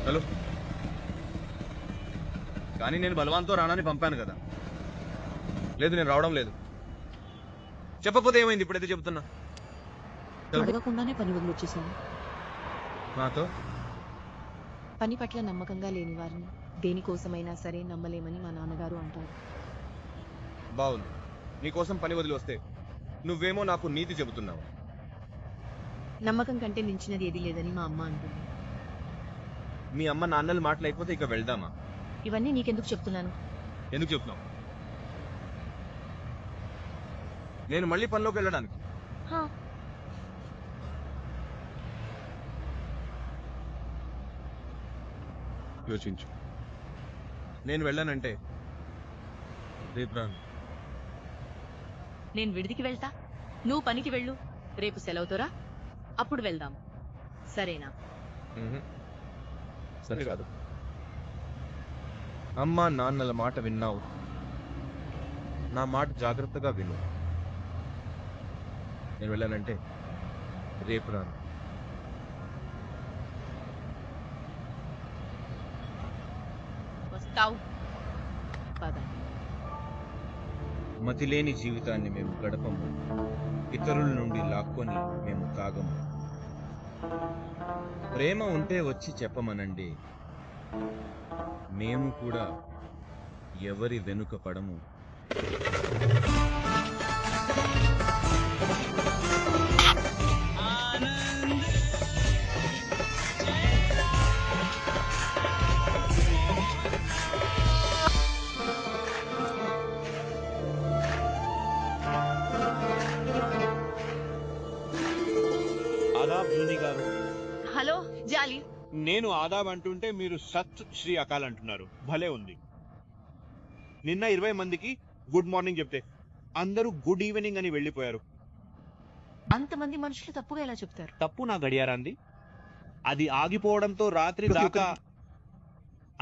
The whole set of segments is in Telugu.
హలో, కానీ నేను బలవంతో రానని పంపాను కదా. లేదు, నేను రావడం లేదు. చెప్పకపోతే ఏమైంది? ఇప్పుడైతే చెప్తున్నా. అడగకుండానే పని వదిలిచ్చేసాను. నాతో పని పట్ల నమ్మకంగా లేని వారిని దేనికోసమైనా సరే నమ్మలేమని మా నాన్నగారు అంటారు. బాగుంది. నీకోసం పని వదిలి వస్తే నువ్వేమో నాకు నీతి చెబుతున్నావు. నమ్మకం కంటే మించినది ఏది లేదని మా అమ్మ అంటుంది. మీ అమ్మ నాన్నలు మాట లేకపోతే ఇక వెళ్దామా? ఇవన్నీ నీకెందుకు చెప్తున్నాను? ఎందుకు చెప్తున్నావు? నేను మళ్ళీ పనిలోకి వెళ్ళడానికి. యోచించు. నేను వెళ్ళానంటే రేపు రాను. నేను విడిదికి వెళ్తా, నువ్వు పనికి వెళ్ళు. రేపు సెలవుతోరా, అప్పుడు వెళ్దాం. సరేనా? సరే కాదు. అమ్మా నాన్నల మాట విన్నావు, నా మాట జాగ్రత్తగా విను. నేను వెళ్ళానంటే రేపు రాను. వస్తావు. పదండి. మతిలేని జీవితాన్ని మేము గడపము, ఇతరుల నుండి లాక్కొని మేము తాగము. ప్రేమ ఉంటే వచ్చి చెప్పమనండి, మేము కూడా ఎవరి వెనుక పడము. ఆదాబ్ జూని గారు. హలో జాలి. నేను ఆదాబ్ అంటుంటే మీరు సత్ శ్రీ అకాల్ అంటున్నారు. భలే ఉంది. నిన్న 20 మందికి గుడ్ మార్నింగ్ చెప్తే అందరూ గుడ్ ఈవినింగ్ అని వెళ్ళిపోయారు. అంతమంది మనుషులు తప్పుగా ఎలా చెప్తారు? తప్పు నా గడియారాంది. అది ఆగిపోవడంతో రాత్రి దాకా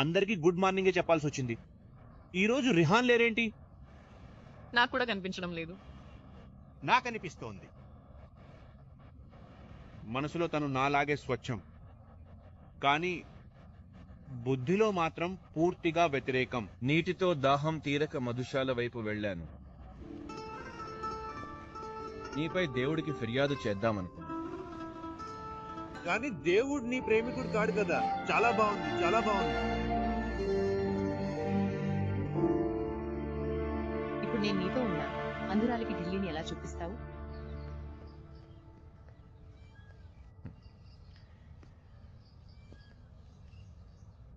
అందరికి గుడ్ మార్నింగే చెప్పాల్సి వచ్చింది. ఈ రోజు రిహాన్ లేరేంటి? నాకు కూడా కనిపించడం లేదు. నాకు అనిపిస్తోంది. మనసులో తను నాలాగే స్వచ్ఛం, కానీ బుద్ధిలో మాత్రం పూర్తిగా వ్యతిరేకం. నీటితో దాహం తీరక మధుశాల వైపు వెళ్ళాను. నీపై దేవుడికి ఫిర్యాదు చేద్దామనుకున్నా. కానీ దేవుడు నీ ప్రేమికుడు కాడు కదా. చాలా బాగుంది, చాలా బాగుంది. ఇప్పుడు నేను నీతో ఉన్నా, అందురాలికి ఢిల్లీని ఎలా చూపిస్తావు?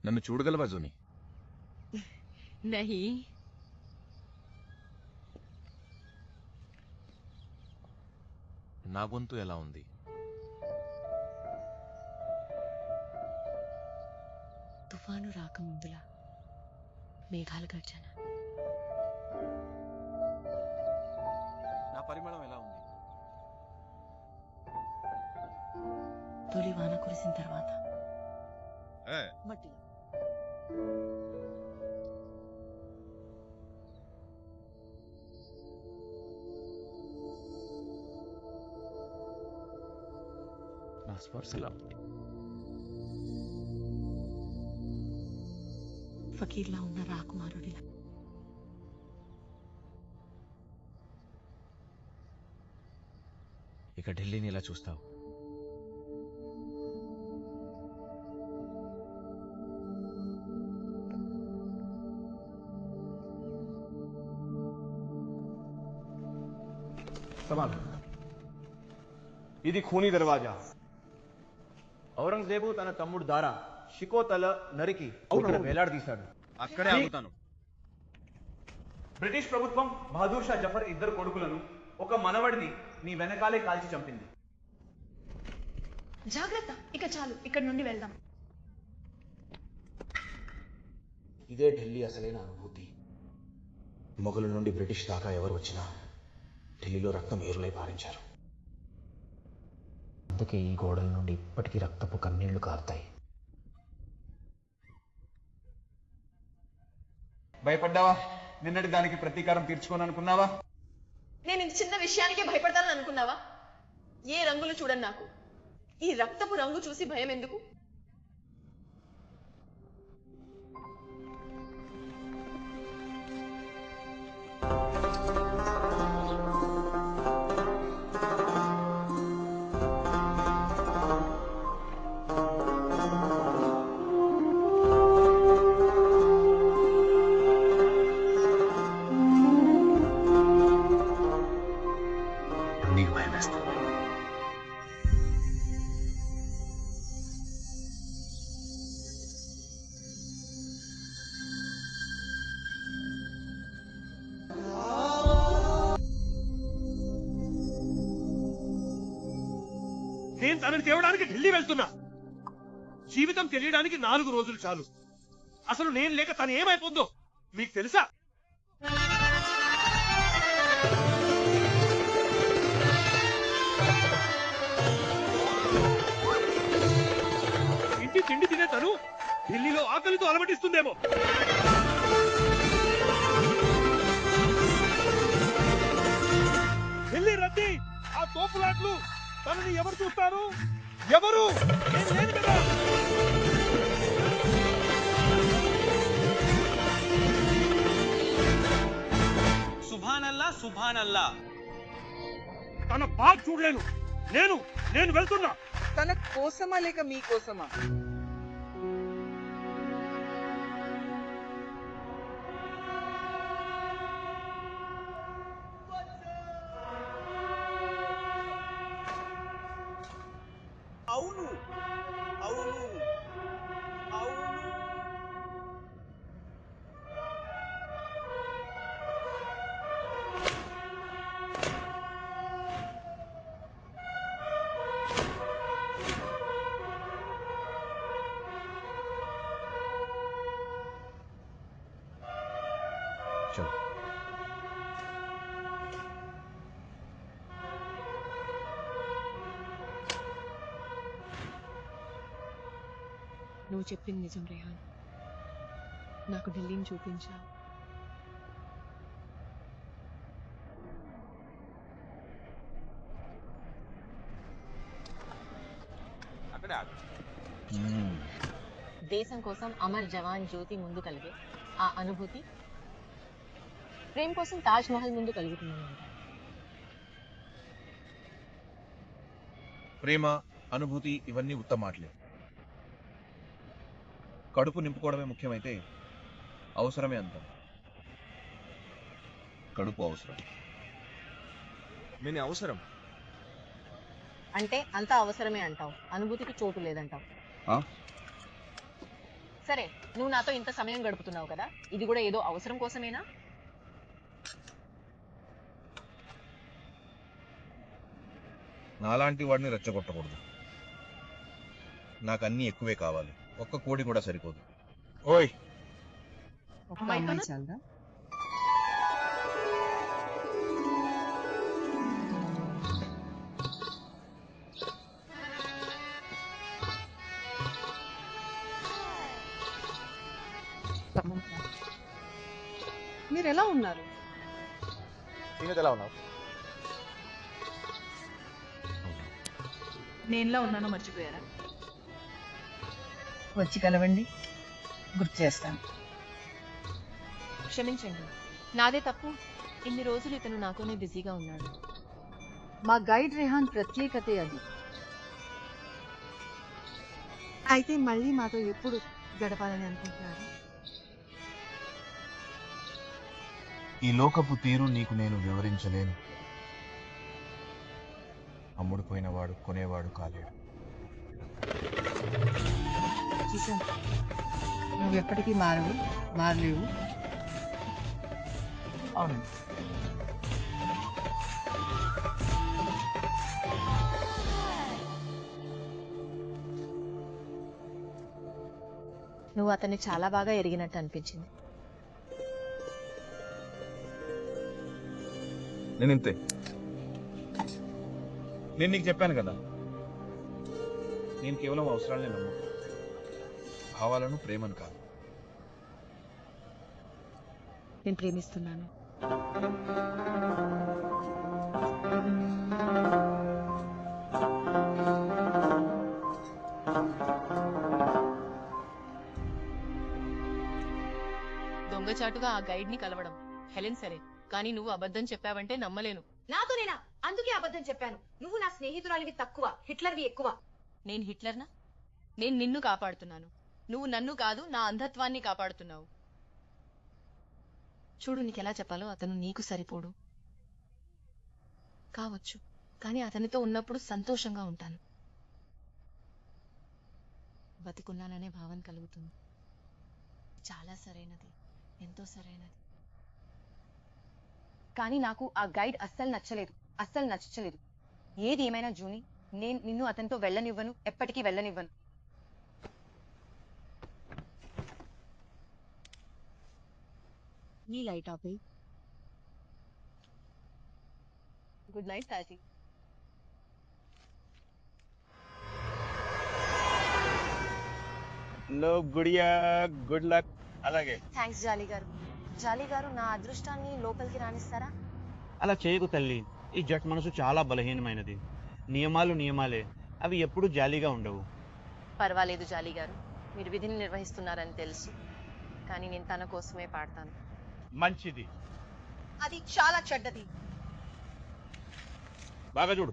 నన్ను చూడగలవా జూని? నహీ. నా గొంతు ఎలా ఉంది? తుఫాను రాకముందులా మేఘాలు గర్జన. నా పరిమళం ఎలా ఉంది? తొలి వాన కురిసిన తర్వాత మట్టిలో. నా స్పర్శ ఎలా ఉంది? ఫకీర్లా ఉన్న రాకుమారుడిలా. ఇక ఢిల్లీని ఎలా చూస్తావు? ఇది ఖూనీ దర్వాజా. ఔరంగజేబు తన తమ్ముడు దారా షికోతల నరికి ఇక్కడ వేలాడదీశాడు. అక్కడే ఆగుతాను. బ్రిటిష్ ప్రభుత్వం బహదూర్ షా జఫర్ ఇద్దరు కొడుకులను, ఒక మనవడిని నీ వెనకాలే కాల్చి చంపింది. జాగ్రత్త, ఇక చాలు, ఇక్కడి నుండి వెళ్దాం. ఇదే ఢిల్లీ అసలైన అనుభూతి. మొఘలు నుండి బ్రిటిష్ దాకా ఎవరు వచ్చినా ఢిల్లీలో రక్తం ఏరులై పారించారు. అందుకే ఈ గోడల నుండి ఇప్పటికీ రక్తపు కన్నీళ్లు కారుతాయి. భయపడ్డావా? నిన్నటి దానికి ప్రతీకారం తీర్చుకోననుకున్నావా? నేను ఇంత చిన్న విషయానికే భయపడతానని అనుకున్నావా? ఏ రంగులు చూడను నాకు. ఈ రక్తపు రంగు చూసి భయం ఎందుకు? తనని తేవడానికి ఢిల్లీ వెళ్తున్నా. జీవితం తెలియడానికి 4 రోజులు చాలు. అసలు నేను లేక తను ఏమైపోతుందో మీకు తెలుసా? ఇంటి తిండి తినే తను ఢిల్లీలో ఆకలితో అలమటిస్తుందేమో. ఢిల్లీ రద్దీ, ఆ తోపులాట్లు, తనని ఎవరు చూస్తారు? ఎవరు? నేను లేను కదా. సుభానల్లా సుభానల్లా. తన బాధ చూడలేను. నేను వెళ్తున్నా. తన కోసమా లేక మీ కోసమా? అవును అవును అవును. చలో. నువ్వు చెప్పింది నిజం రేహాన్. నాకు ఢిల్లీని చూపించావు. దేశం కోసం అమర్ జవాన్ జ్యోతి ముందు కలిగే ఆ అనుభూతి ప్రేమ కోసం తాజ్ మహల్ ముందు కలుగుతుంది. ప్రేమ, అనుభూతి ఇవన్నీ ఉత్తమ మాటలే. కడుపు నింపుకోవడమే ముఖ్యమైతే అవసరమే అంటాం. కడుపు అవసరం. నేను అవసరం. అంటే అంతా అవసరమే అంటావు, అనుభూతికి చోటు లేదంటావు. సరే, నువ్వు నాతో ఇంత సమయం గడుపుతున్నావు కదా, ఇది కూడా ఏదో అవసరం కోసమేనా? నాలాంటి వాడిని రెచ్చగొట్టకూడదు. నాకు అన్నీ ఎక్కువే కావాలి. ఒక్క కోడి కూడా సరిపోదు. ఓయ్, ఒక అమ్మాయి చాలదా? మీరు ఎలా ఉన్నారు? ఎలా ఉన్నావు? నేనులా ఉన్నానో మర్చిపోయారా? వచ్చి కలవండి, గుర్తు చేస్తాను. క్షమించండి, నాదే తప్పు. ఇన్ని రోజులు ఇతను నాతోనే బిజీగా ఉన్నాడు. మా గైడ్ రెహాన్ ప్రత్యేకతే అది. అయితే మళ్ళీ మాతో ఎప్పుడు గడపాలని అనుకుంటున్నారు? ఈ లోకపు తీరు నీకు నేను వివరించలేను. అమ్ముడుపోయిన వాడు కొనేవాడు కాలేడు. చూసాను, నువ్వెప్పటికీ మారలేవు. అవును. నువ్వు అతన్ని చాలా బాగా ఎరిగినట్టు అనిపించింది. నేను ఇంతే. నేను నీకు చెప్పాను కదా, నేను కేవలం అవసరాలనే నమ్ముతాను, భావాలను, ప్రేమను కాదు. నేను ప్రేమిస్తున్నాను. దొంగచాటుగా ఆ గైడ్ ని కలవడం హెలెన్ సరే, కానీ నువ్వు అబద్ధం చెప్పావంటే నమ్మలేను. నాతో నేనా? అందుకే అబద్ధం చెప్పాను. నువ్వు నా స్నేహితురాలివి తక్కువ, హిట్లర్వి ఎక్కువ. నేను హిట్లర్నా? నేను నిన్ను కాపాడుతున్నాను. నువ్వు నన్ను కాదు, నా అంధత్వాన్ని కాపాడుతున్నావు. చూడు, నీకెలా చెప్పాలో, అతను నీకు సరిపోడు కావచ్చు, కానీ అతనితో ఉన్నప్పుడు సంతోషంగా ఉంటాను. బతికున్నాననే భావన కలుగుతుంది. చాలా సరైనది, ఎంతో సరైనది. కానీ నాకు ఆ గైడ్ అస్సలు నచ్చలేదు. ఏది ఏమైనా జూని, నేను నిన్ను అతనితో వెళ్ళనివ్వను, ఎప్పటికీ వెళ్ళనివ్వను. నీ లైట్ ఆపే. గుడ్ నైట్ తాజీ. లో గుడియా, గుడ్ లక్. అలాగే. థ్యాంక్స్ జాలీ గారు. జాలీ గారు, నా అదృష్టాన్ని లోపలికి రాణిస్తారా? అలా చేయకు తల్లి. ఈ జట్ మనసు చాలా బలహీనమైనది. నియమాలు నియమాలే, అవి ఎప్పుడూ జాలీగా ఉండవు. పర్వాలేదు జాలీ గారు, మీరు విధిని నిర్వహిస్తున్నారని తెలుసు, కానీ నేను తన కోసమే పాడతాను. మంచిది. అది చాలా చెడ్డది. బాగా చూడు.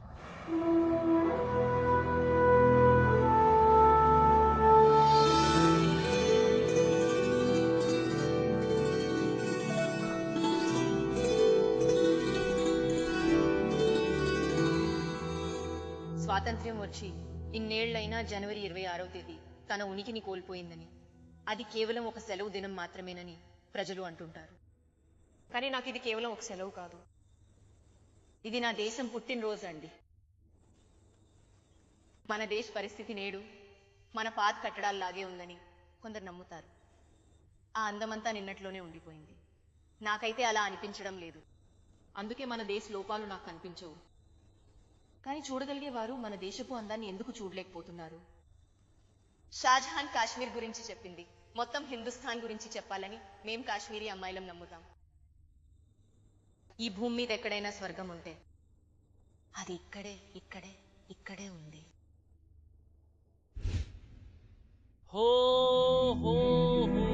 స్వాతంత్ర్యం వచ్చి ఇన్నేళ్లైనా జనవరి 26వ తేదీ తన ఉనికిని కోల్పోయిందని, అది కేవలం ఒక సెలవు దినం మాత్రమేనని ప్రజలు అంటుంటారు. కానీ నాకు ఇది కేవలం ఒక సెలవు కాదు, ఇది నా దేశం పుట్టినరోజు అండి. మన దేశ పరిస్థితి నేడు మన పాత కట్టడాల్లాగే ఉందని కొందరు నమ్ముతారు. ఆ అందమంతా నిన్నట్లోనే ఉండిపోయింది. నాకైతే అలా అనిపించడం లేదు. అందుకే మన దేశ లోపాలు నాకు కనిపించవు. కానీ చూడగలిగే వారు మన దేశపు అందాన్ని ఎందుకు చూడలేకపోతున్నారు? షాజహాన్ కాశ్మీర్ గురించి చెప్పింది మొత్తం హిందుస్థాన్ గురించి చెప్పాలని మేం కాశ్మీరీ అమ్మాయిలం నమ్ముతాం. ఈ భూమి మీద ఎక్కడైనా స్వర్గం ఉంటే అది ఇక్కడే ఇక్కడే ఇక్కడే ఉంది. హో హో హో.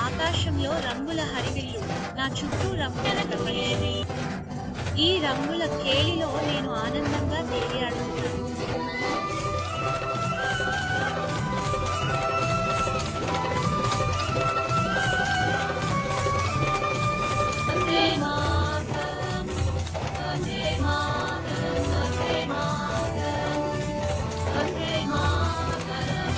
ఆకాశంలో రంగుల హరివిల్లు, నా చుట్టూ రంగుల ప్రపంచం. ఈ రంగుల కేళిలో నేను ఆనందంగా తేలియాడుతున్నాను. వందే మాతరం, వందే మాతరం, వందే మాతరం, వందే మాతరం.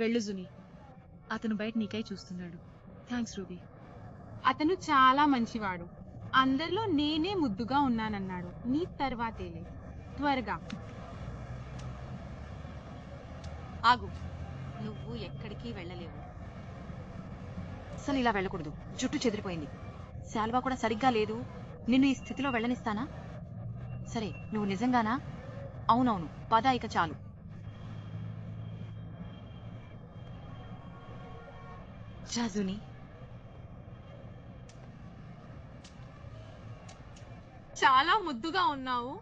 వెళ్ళు జుని, అతను బయట నీకై చూస్తున్నాడు. Thanks ruby. అతను చాలా మంచివాడు. అందరిలో నేనే ముద్దుగా ఉన్నానన్నాడు. నీ తర్వాతేలే. త్వరగా ఆగు, నువ్వు ఎక్కడికి వెళ్ళలేవు. అసలు ఇలా వెళ్ళకూడదు. జుట్టు చెదిరిపోయింది, శాల్వా కూడా సరిగ్గా లేదు. నిన్ను ఈ స్థితిలో వెళ్ళనిస్తానా? సరే, నువ్వు నిజంగానా? అవునవును, పద ఇక చాలు. జాజుని, చాలా ముద్దుగా ఉన్నావు.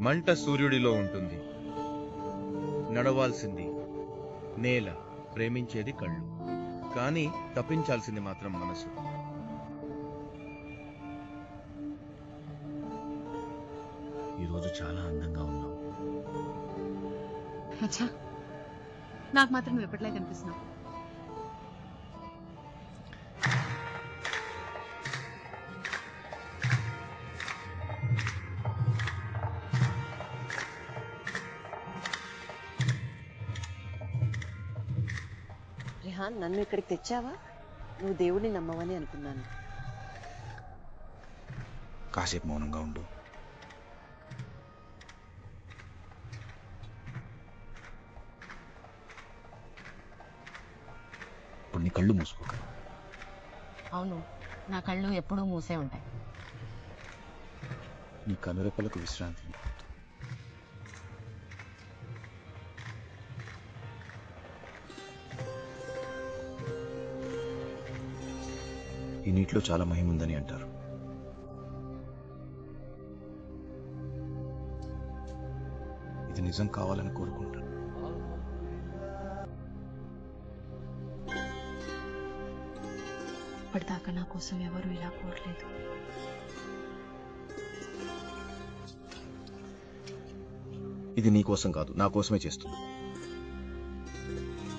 మంట సూర్యుడిలో ఉంటుంది, నడవాల్సింది నేల, ప్రేమించేది కళ్ళు, కానీ తప్పించాల్సింది మాత్రం మనసు. ఈరోజు చాలా అందంగా ఉన్నావు. అచ్చా, నాకు మాత్రం నువ్వు ఎప్పటిలా కనిపిస్తున్నావు. రిహాన్, నన్ను ఇక్కడికి తెచ్చావా? నువ్వు దేవుడిని నమ్మవని అనుకున్నాను. కాసేపు మౌనంగా ఉండు. ఇప్పుడు నీ కళ్ళు మూసుకోక. అవును, నా కళ్ళు ఎప్పుడూ మూసే ఉంటాయి. నీ కనురెప్పలకు విశ్రాంతి. ఈ నీటిలో చాలా మహిమ ఉందని అంటారు. ఇది నిజం కావాలని కోరుకుంటాను. ఇప్పటిదాకా నా కోసం ఎవరు ఇలా కోరలేదు. ఇది నీ కోసం కాదు, నా కోసమే చేస్తుంది.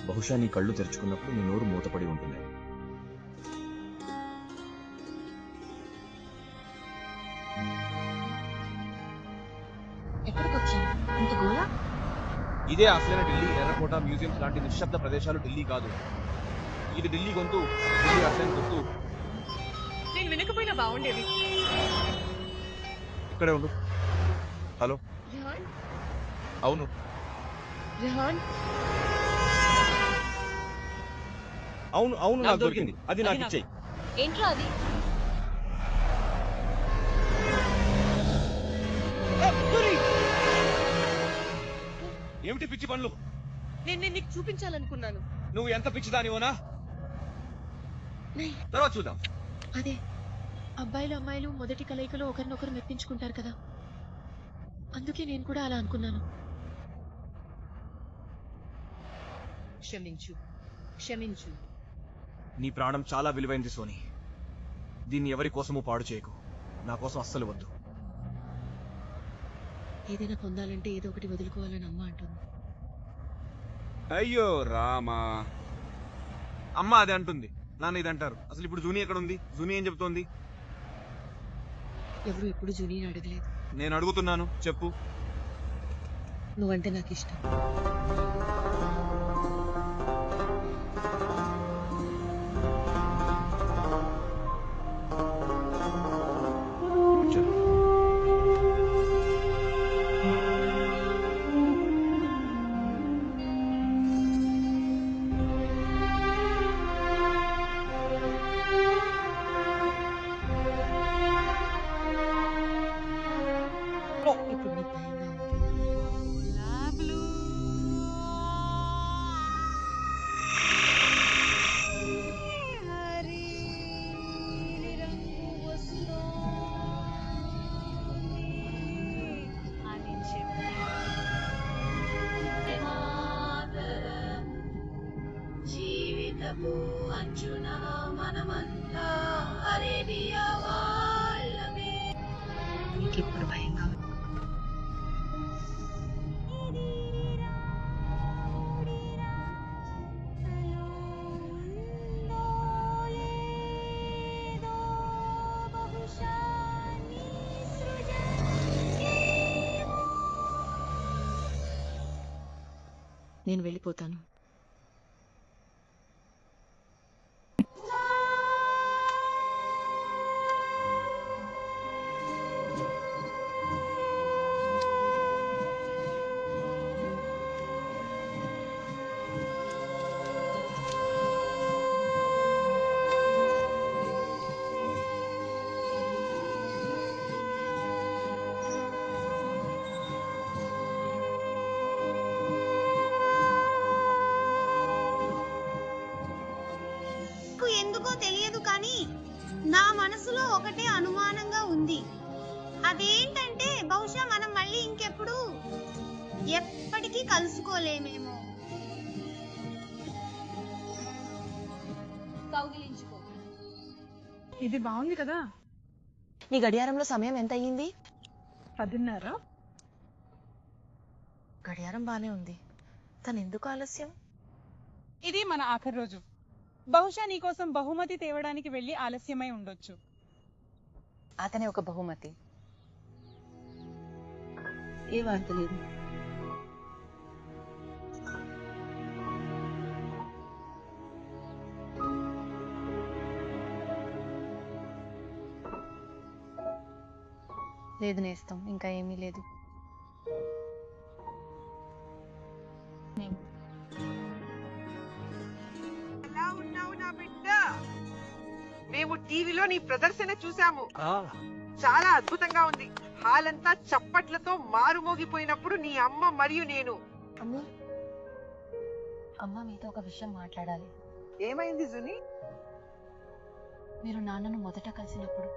బహుశా నీ కళ్ళు తెరుచుకున్నప్పుడు నీ నోరు మూతపడి ఉంటుంది. ఎక్కడికి వచ్చావు? ఇంత గోలా? ఇదే అసలైన ఢిల్లీ. ఎర్రకోట, మ్యూజియంస్ లాంటి నిశ్శబ్ద ప్రదేశాలు ఢిల్లీ కాదు. ఇది ఢిల్లీ గొంతు, ఢిల్లీ అసలైన గొంతు. నేను వినకపోయినా బాగుండేది. ఇక్కడే ఉండు. హలో. రిహాన్, అవును, రిహాన్, అవును అవును నాకు దొరికింది. అది నాకు ఇచ్చేయి. ఏంట్రా అది? ఏమిటి పిచ్చి పనులు? నేను నీకు చూపించాలనుకున్నాను. నువ్వు ఎంత పిచ్చిదానివోనా? తర్వాత చూద్దాం. అదే, అబ్బాయిలు అమ్మాయిలు మొదటి కలయికలో ఒకరినొకరు మెప్పించుకుంటారు కదా, అందుకే నేను కూడా అలా అనుకున్నాను. క్షమించు, క్షమించు. నీ ప్రాణం చాలా విలువైంది సోని. దీన్ని ఎవరి కోసమూ పాడు చేయకు. నా కోసం అస్సలు వద్దు. ఏదైనా పొందాలంటే ఏదో ఒకటి వదులుకోవాలని అమ్మ అంటుంది. అయ్యో రామా, అమ్మ అదే అంటుంది, నాన్న ఇది అంటారు. అసలు ఇప్పుడు జూని ఎక్కడ ఉంది? జూని ఏం చెప్తోంది? ఎవరు ఎప్పుడు జూనిని అడగలేదు. నేను అడుగుతున్నాను, చెప్పు. నువ్వంటే నాకు ఇష్టం. ఇప్పుడు నీకు భయంగా ఉంది. జీవితపు అంచున మనమంతా అరేబియా వాళ్ళమే. నీకు ఇప్పుడు భయంగా ఉంది. నేను వెళ్ళిపోతాను. ఎందుకో తెలియదు కానీ నా మనసులో ఒకటే అనుమానంగా ఉంది. అదేంటంటే బహుశా మనం మళ్ళీ ఇంకెప్పుడు ఎప్పటికీ కలుసుకోలేమేమో. కౌగిలించుకో. ఇది బాగుంది కదా. నీ గడియారంలో సమయం ఎంత అయ్యింది? 10:30. గడియారం బానే ఉంది, తను ఎందుకు ఆలస్యం? ఇది మన ఆఖరి రోజు. బహుశా నీకోసం బహుమతి తేవడానికి వెళ్ళి ఆలస్యమై ఉండొచ్చు. అతనే ఒక బహుమతి. ఏ వార్త లేదు. లేదు నేస్తం, ఇంకా ఏమీ లేదు. ఎలా ఉన్నావు నా బిడ్డ? మేము టీవీలో నీ ప్రదర్శన చూసాము. చాలా అద్భుతంగా ఉంది. హాల్ అంతా చప్పట్లతో మారుమోగిపోయినప్పుడు నీ అమ్మ మరియు నేను. అమ్మ మీతో ఒక విషయం మాట్లాడాలి. ఏమైంది జుని? మీరు నాన్నను మొదట కలిసినప్పుడు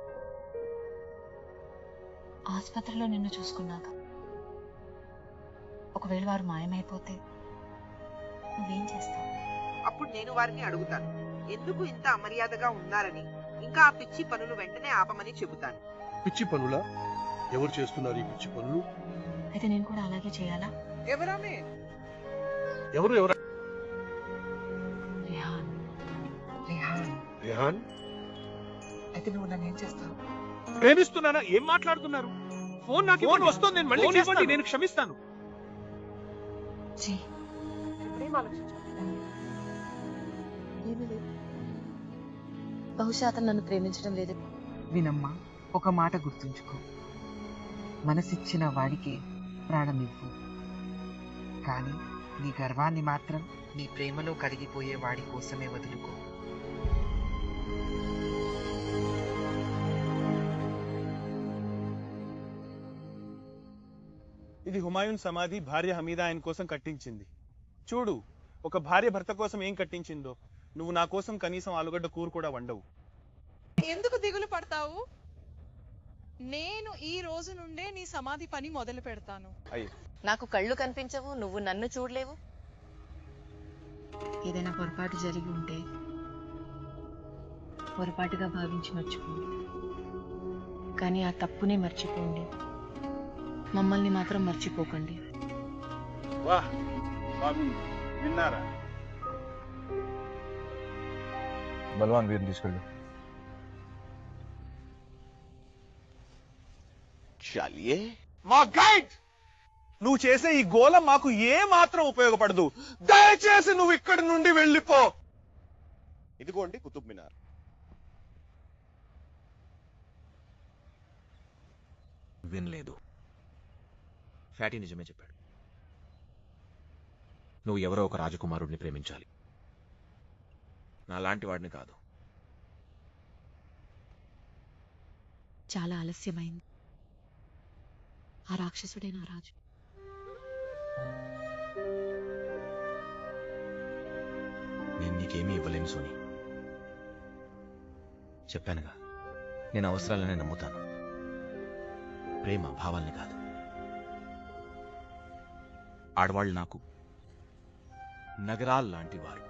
ఆసుపత్రిలో నిన్ను చూసుకున్నాక ఒకవేళ వారు మాయమైపోతే నువ్వేం చేస్తావు? అప్పుడు నేను వారిని అడుగుతాను ఎందుకు ఇంత అమర్యాదగా ఉన్నారని. ఇంకా ఆ పిచ్చి పనులు వెంటనే ఆపమని చెబుతాను. పిచ్చి పనులా? ఎవరు చేస్తున్నారు ఈ పిచ్చి పనులు? అయితే నేను కూడా అలాగే చేయాలా? ఎవరామే? ఎవరు? రిహాన్. రిహాన్? అయితే నువ్వు నన్ను ఏం చేస్తావు? ప్రేమిస్తున్నానా? ఏం మాట్లాడుతున్నారు? ఫోన్ నాకు ఫోన్ వస్తుంది, నేను మళ్ళీ చేస్తాను. నేను క్షమిస్తాను. ఇప్పుడేం ఆలోచించుకుంటున్నావు? ఏమీ లేదు. బహుశా అతను నన్ను ప్రేమించడం లేదు. వినమ్మా, ఒక మాట గుర్తుంచుకో. మనసిచ్చిన వాడికి ప్రాణం ఇవ్వు, కానీ నీ గర్వాన్ని మాత్రం నీ ప్రేమలో కరిగిపోయే వాడి కోసమే వదులుకో. ఇది హుమాయూన్ సమాధి భార్య హమీదా ఆయన కోసం కట్టించింది. చూడు, ఒక భార్య భర్త కోసం ఏం కట్టించిందో. నువ్వు నా కోసం కనీసం ఆలుగడ్డ కూర కూడా వండవు. ఎందుకు దిగులు పడతావు? నేను ఈ రోజు నుండే నీ సమాధి పని మొదలు పెడతాను. నాకు కళ్ళు కనిపించవు, నువ్వు నన్ను చూడలేవు. ఏదైనా పొరపాటు జరిగి ఉంటే పొరపాటుగా భావించి మర్చిపోండి, కానీ ఆ తప్పునే మర్చిపోండి. మమ్మల్ని మాత్రం మర్చిపోకండి. వాహ్, బాగుంది. విన్నారా? బల్వాన్ వీరిని తీసుకెళ్ళు. చాలియే మా గైడ్, నువ్వు చేసే ఈ గోల మాకు ఏ మాత్రం ఉపయోగపడదు. దయచేసి నువ్వు ఇక్కడి నుండి వెళ్ళిపో. ఇదిగోండి కుతుబ్ మినార్. వినలేదు. ఫ్యాటీ నిజమే చెప్పాడు. నువ్వు ఎవరో ఒక రాజకుమారుడిని ప్రేమించాలి, నాలాంటి వాడిని కాదు. చాలా ఆలస్యమైంది. ఆ రాక్షసుడే నా రాజు. నేను నీకేమీ ఇవ్వలేను సోని. చెప్పానుగా, నేను అవసరాలనే నమ్ముతాను, ప్రేమ భావాల్ని కాదు. ఆడవాళ్ళు నాకు నగరాల్లాంటి వారు.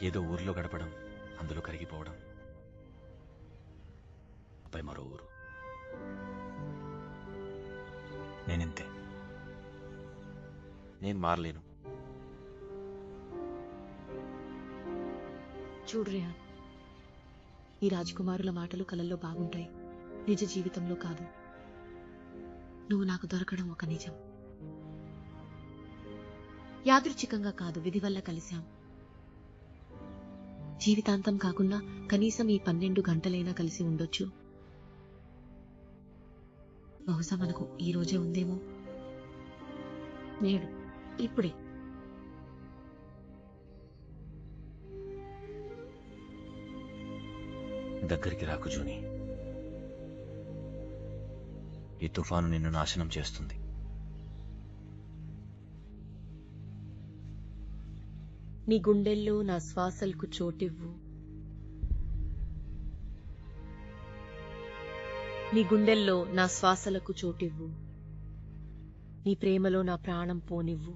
ఏదో ఊర్లో గడపడం, అందులో కరిగిపోవడం, పై మరో ఊరు. నేనింతే. నేను మారలేను. చూడు రేహాన్, ఈ రాజకుమారుల మాటలు కలల్లో బాగుంటాయి, నిజ జీవితంలో కాదు. నువ్వు నాకు దొరకడం ఒక నిజం. యాదృచ్ఛికంగా కాదు, విధి వల్ల కలిశాం. జీవితాంతం కాకుండా కనీసం ఈ 12 గంటలైనా కలిసి ఉండొచ్చు. బహుశా మనకు ఈ రోజే ఉందేమో, నేడు, ఇప్పుడే. దగ్గరికి రాకు జూని. ఈ తుఫాను నిన్ను నాశనం చేస్తుంది. నీ గుండెల్లో నా శ్వాసలకు చోటివ్వు. నీ గుండెల్లో నా శ్వాసలకు చోటివ్వు. నీ ప్రేమలో నా ప్రాణం పోనివ్వు.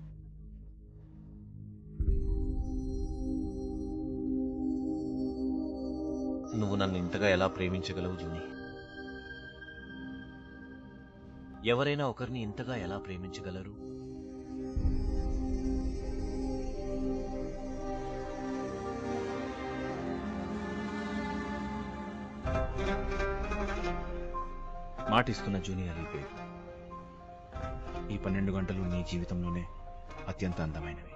నువ్వు నన్ను ఇంతగా ఎలా ప్రేమించగలవు జూని? ఎవరైనా ఒకరిని ఇంతగా ఎలా ప్రేమించగలరు? మాటిస్తున్న జూని అలీపేరు. ఈ 12 గంటలు నీ జీవితంలోనే అత్యంత అందమైనవి.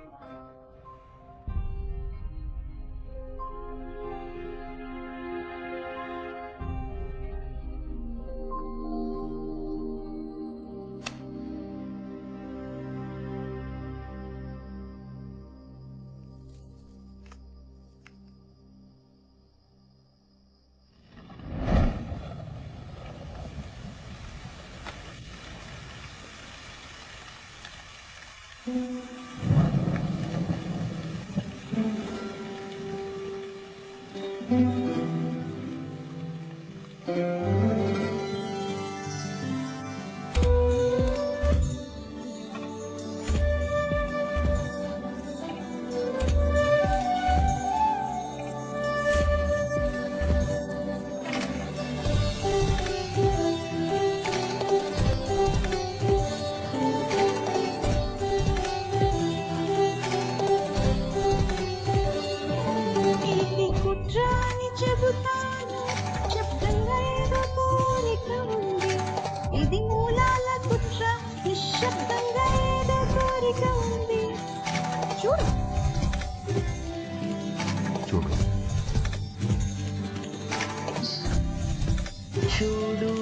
చూడు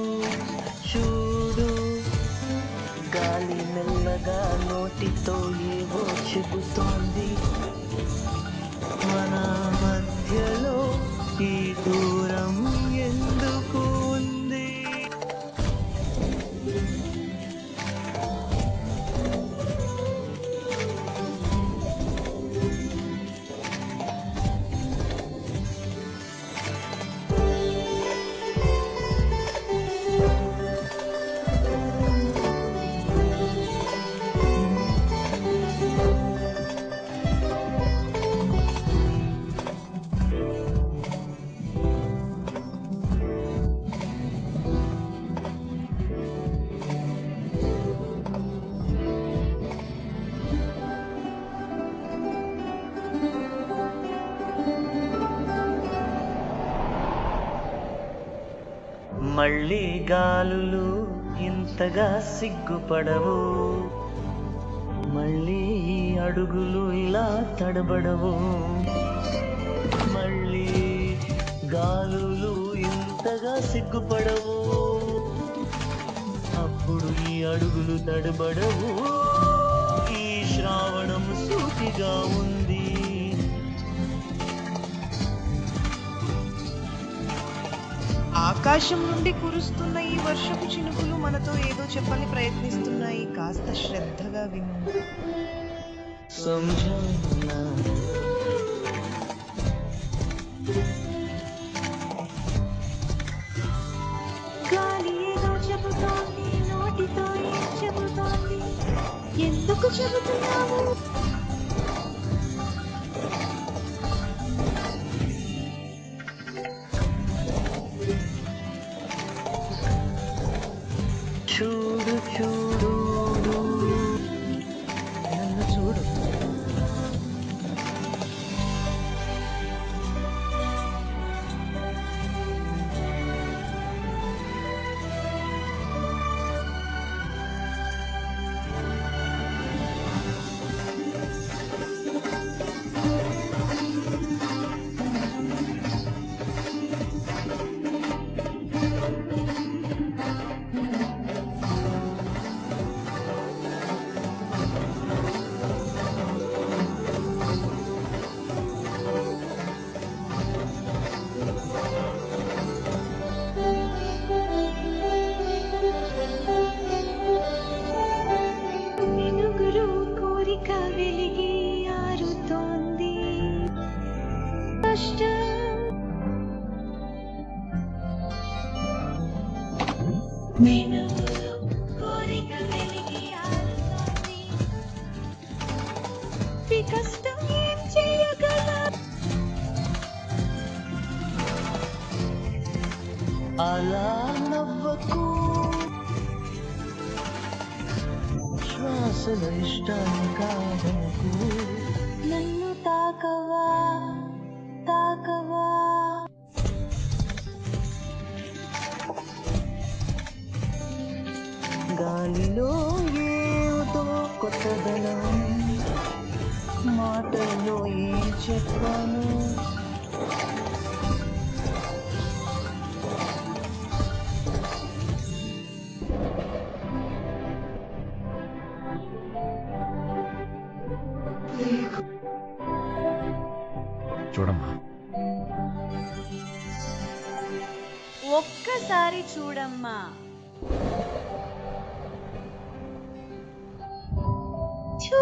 చూడు, గాలి మెల్లగా నోటితో ఏవో చెబుతోంది. మన మధ్యలో ఈ దూరం ఎందుకు ఉంది? మళ్ళీ గాలులు ఇంతగా సిగ్గుపడవు, మళ్ళీ ఈ అడుగులు ఇలా తడబడవు. మళ్ళీ గాలులు ఇంతగా సిగ్గుపడవు, అప్పుడు ఈ అడుగులు తడబడవు. ఈ శ్రావణం సూటిగా ఉంది. ఆకాశం నుండి కురుస్తున్న ఈ వర్షపు చినుకులు మనతో ఏదో చెప్పని ప్రయత్నిస్తున్నాయి. కాస్త శ్రద్ధగా విను. సంజానా గాలి ఏదో చెబుతోంది, నోటితో ఏం చెబుతోంది, ఎందుకు చెబుతున్నావు? చూడు చూడు, నన్ను చూడు. కష్టం మెనుగులో కోరిక వెలిగి ఆరుతోంది ఈ కష్టం ఏం చేయగల అలా నవ్వకు శ్వాసల ఇష్టాన్ని కాదనుకు నన్ను తాకవా తాకవా గాలిలో ఏదో కొత్తదనం మాటల్లో ఏం చెప్పాను చూడమ్మా, ఒక్కసారి చూడమ్మా చూ